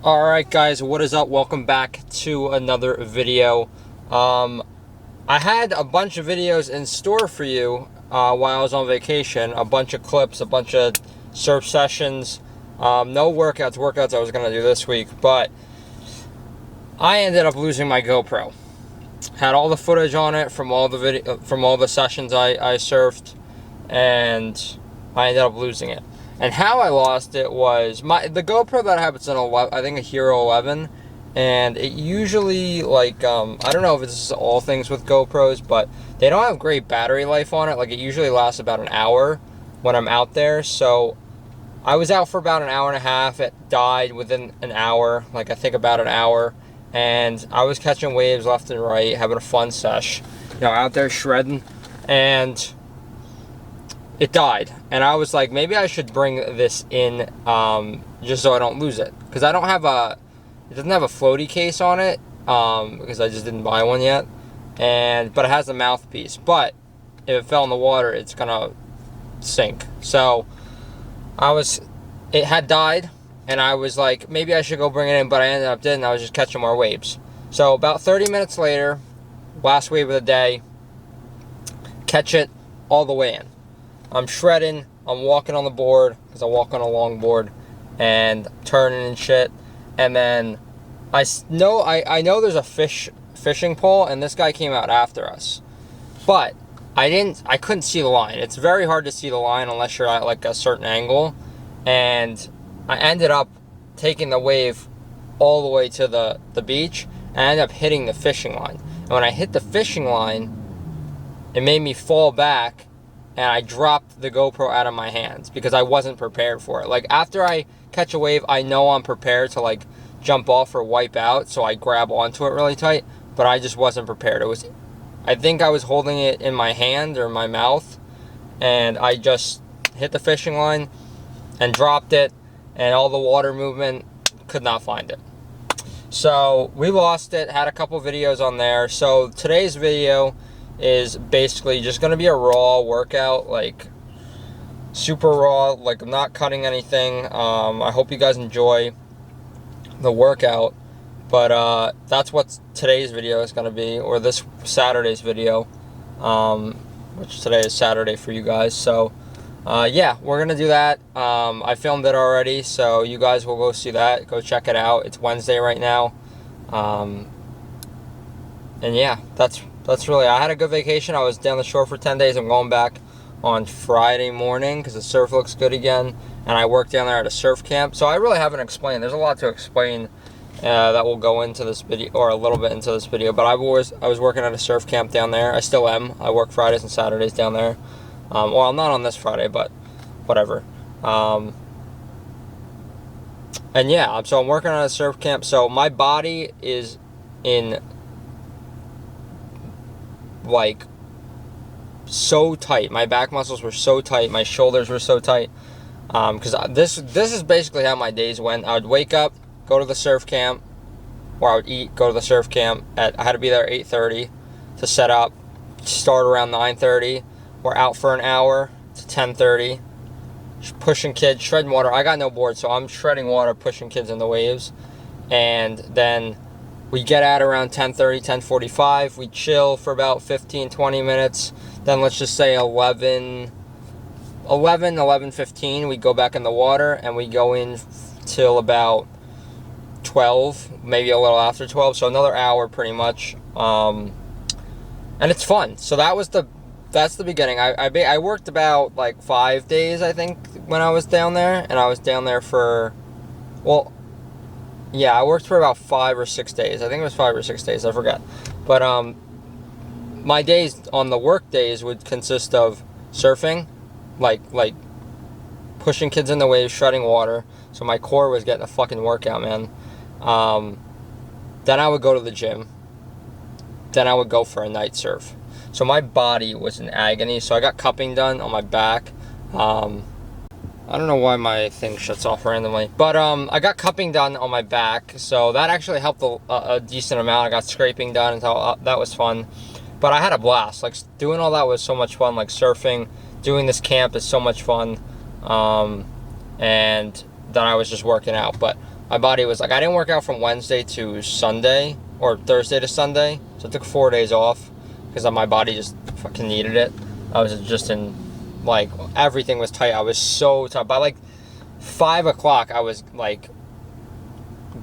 Alright guys, what is up? Welcome back to another video. I had a bunch of videos in store for you while I was on vacation. A bunch of clips, a bunch of surf sessions. No workouts I was going to do this week, but I ended up losing my GoPro. Had all the footage on it from all the sessions I surfed, and I ended up losing it. And how I lost it was the GoPro that I have, it's I think a Hero 11, and it usually, like, I don't know if it's all things with GoPros, but they don't have great battery life on it. Like, it usually lasts about an hour when I'm out there. So I was out for about an hour and a half. It died within an hour, like I think about an hour, and I was catching waves left and right, having a fun sesh, out there shredding, and it died. And I was like, maybe I should bring this in just so I don't lose it, because it doesn't have a floaty case on it, because I just didn't buy one yet, but it has a mouthpiece. But if it fell in the water, it's gonna sink. So it had died, and I was like, maybe I should go bring it in, but I ended up didn't. I was just catching more waves. So about 30 minutes later, last wave of the day, catch it all the way in. I'm shredding, I'm walking on the board, because I walk on a long board, and turning and shit, and then I know there's a fishing pole, and this guy came out after us, but I couldn't see the line. It's very hard to see the line unless you're at like a certain angle, and I ended up taking the wave all the way to the beach, and I ended up hitting the fishing line, and when I hit the fishing line, it made me fall back, and I dropped the GoPro out of my hands because I wasn't prepared for it. Like, after I catch a wave, I know I'm prepared to, like, jump off or wipe out, so I grab onto it really tight, but I just wasn't prepared. I think I was holding it in my hand or my mouth, and I just hit the fishing line and dropped it, and all the water movement, could not find it. So we lost it, had a couple videos on there. So today's video is basically just going to be a raw workout, like super raw, like I'm not cutting anything. I hope you guys enjoy the workout, but that's what today's video is going to be, or this Saturday's video, which today is Saturday for you guys. So yeah, we're going to do that. I filmed it already, so you guys will go see that, go check it out. It's Wednesday right now, and yeah, that's really, I had a good vacation. I was down the shore for 10 days. I'm going back on Friday morning because the surf looks good again. And I work down there at a surf camp. So I really haven't explained. There's a lot to explain that will go into this video, or a little bit into this video. But I was working at a surf camp down there. I still am. I work Fridays and Saturdays down there. Well, not on this Friday, but whatever. And yeah, so I'm working at a surf camp. So my body is in, like, so tight. My back muscles were so tight, my shoulders were so tight, because this is basically how my days went. I would wake up, go to the surf camp, or I would eat, go to the surf camp I had to be there at 8:30 to set up, start around 9:30. We're out for an hour to 10:30, pushing kids, shredding water. I got no board, so I'm shredding water, pushing kids in the waves, and then we get out around 10:30, 10:45. We chill for about 15, 20 minutes. Then let's just say 11:15, we go back in the water, and we go in till about 12, maybe a little after 12. So another hour pretty much. And it's fun. So that's the beginning. I worked about like 5 days, I think, when I was down there. And I was down there for, well, yeah, I worked for about 5 or 6 days. I think it was 5 or 6 days. I forgot. But my days on the work days would consist of surfing, like pushing kids in the waves, shredding water. So my core was getting a fucking workout, man. Then I would go to the gym. Then I would go for a night surf. So my body was in agony. So I got cupping done on my back. I don't know why my thing shuts off randomly, but I got cupping done on my back, so that actually helped a decent amount. I got scraping done, and that was fun. But I had a blast. Like, doing all that was so much fun. Like, surfing, doing this camp is so much fun. And then I was just working out. But my body was like, I didn't work out from Wednesday to Sunday, or Thursday to Sunday, so I took 4 days off, because my body just fucking needed it. I was just in, like, everything was tight. I was so tight. By, like, 5 o'clock, I was, like,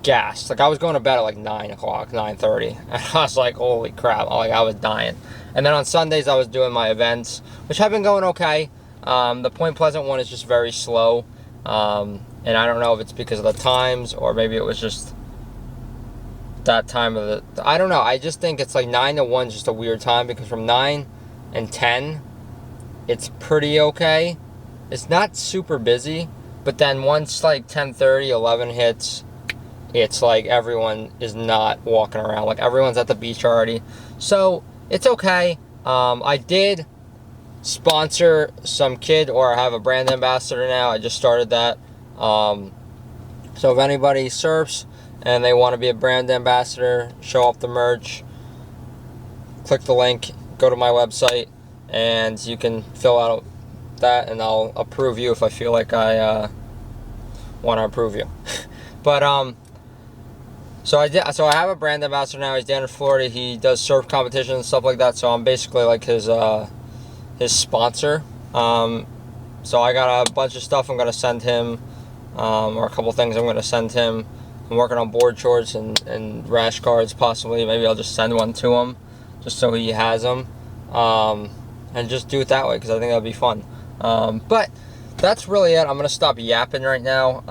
gassed. Like, I was going to bed at, like, 9 o'clock, 9:30, and I was like, holy crap, like, I was dying. And then on Sundays, I was doing my events, which have been going okay. The Point Pleasant one is just very slow, and I don't know if it's because of the times, or maybe it was just that time of the, I don't know. I just think it's like 9 to 1 is just a weird time, because from 9 and 10, it's pretty okay. It's not super busy, but then once like 10:30, 11 hits, it's like everyone is not walking around. Like, everyone's at the beach already. So it's okay. I did sponsor some kid, or I have a brand ambassador now. I just started that. So if anybody surfs and they want to be a brand ambassador, show off the merch, click the link, go to my website, and you can fill out that, and I'll approve you if I feel like I want to approve you. But so I have a brand ambassador now. He's down in Florida. He does surf competitions and stuff like that. So I'm basically like his sponsor. So I got a bunch of stuff I'm gonna send him, or a couple things I'm gonna send him. I'm working on board shorts and rash guards, possibly. Maybe I'll just send one to him, just so he has them, and just do it that way, because I think that'd be fun. But that's really it. I'm gonna stop yapping right now.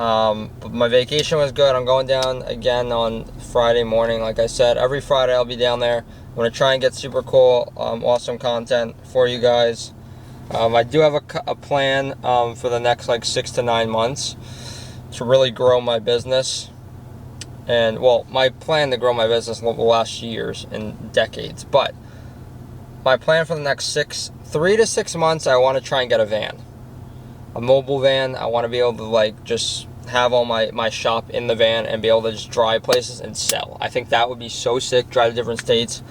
But my vacation was good. I'm going down again on Friday morning. Like I said, every Friday I'll be down there. I'm gonna try and get super cool, awesome content for you guys. I do have a plan for the next like 6 to 9 months to really grow my business. And, well, my plan to grow my business will last years and decades. But my plan for the next 3 to 6 months, I want to try and get a van. A mobile van. I want to be able to, like, just have all my shop in the van and be able to just drive places and sell. I think that would be so sick, drive to different states.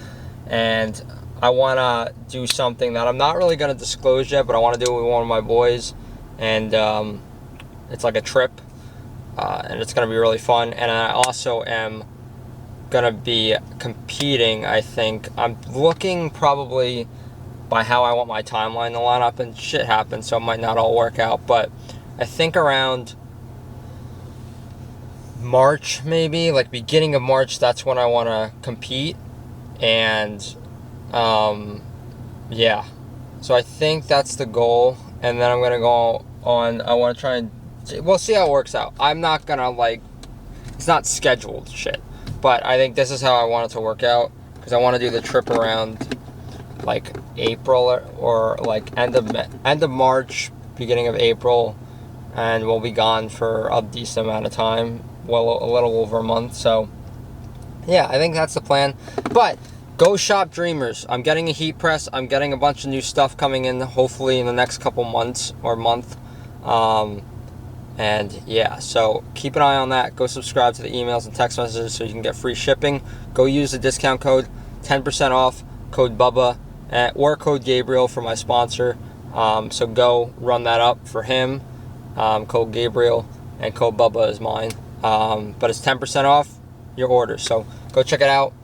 And I want to do something that I'm not really going to disclose yet, but I want to do it with one of my boys. And it's like a trip. And it's going to be really fun. And I also am going to be competing, I think. I'm looking probably by how I want my timeline to line up, and shit happens, so it might not all work out. But I think around March, maybe, like beginning of March, that's when I want to compete. And yeah, so I think that's the goal. And then I'm going to go on, I want to try and, we'll see how it works out. I'm not going to, like, it's not scheduled shit, but I think this is how I want it to work out, because I want to do the trip around like April, or like end of March, beginning of April, and we'll be gone for a decent amount of time, well, a little over a month. So yeah, I think that's the plan. But go shop Dreamers. I'm getting a heat press. I'm getting a bunch of new stuff coming in, hopefully in the next couple months or month. And yeah, so keep an eye on that. Go subscribe to the emails and text messages so you can get free shipping. Go use the discount code, 10% off, code Bubba, or code Gabriel for my sponsor. So go run that up for him. Code Gabriel and code Bubba is mine. But it's 10% off your order. So go check it out.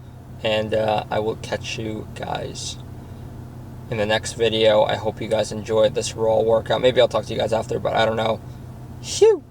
And I will catch you guys in the next video. I hope you guys enjoyed this raw workout. Maybe I'll talk to you guys after, but I don't know. Phew!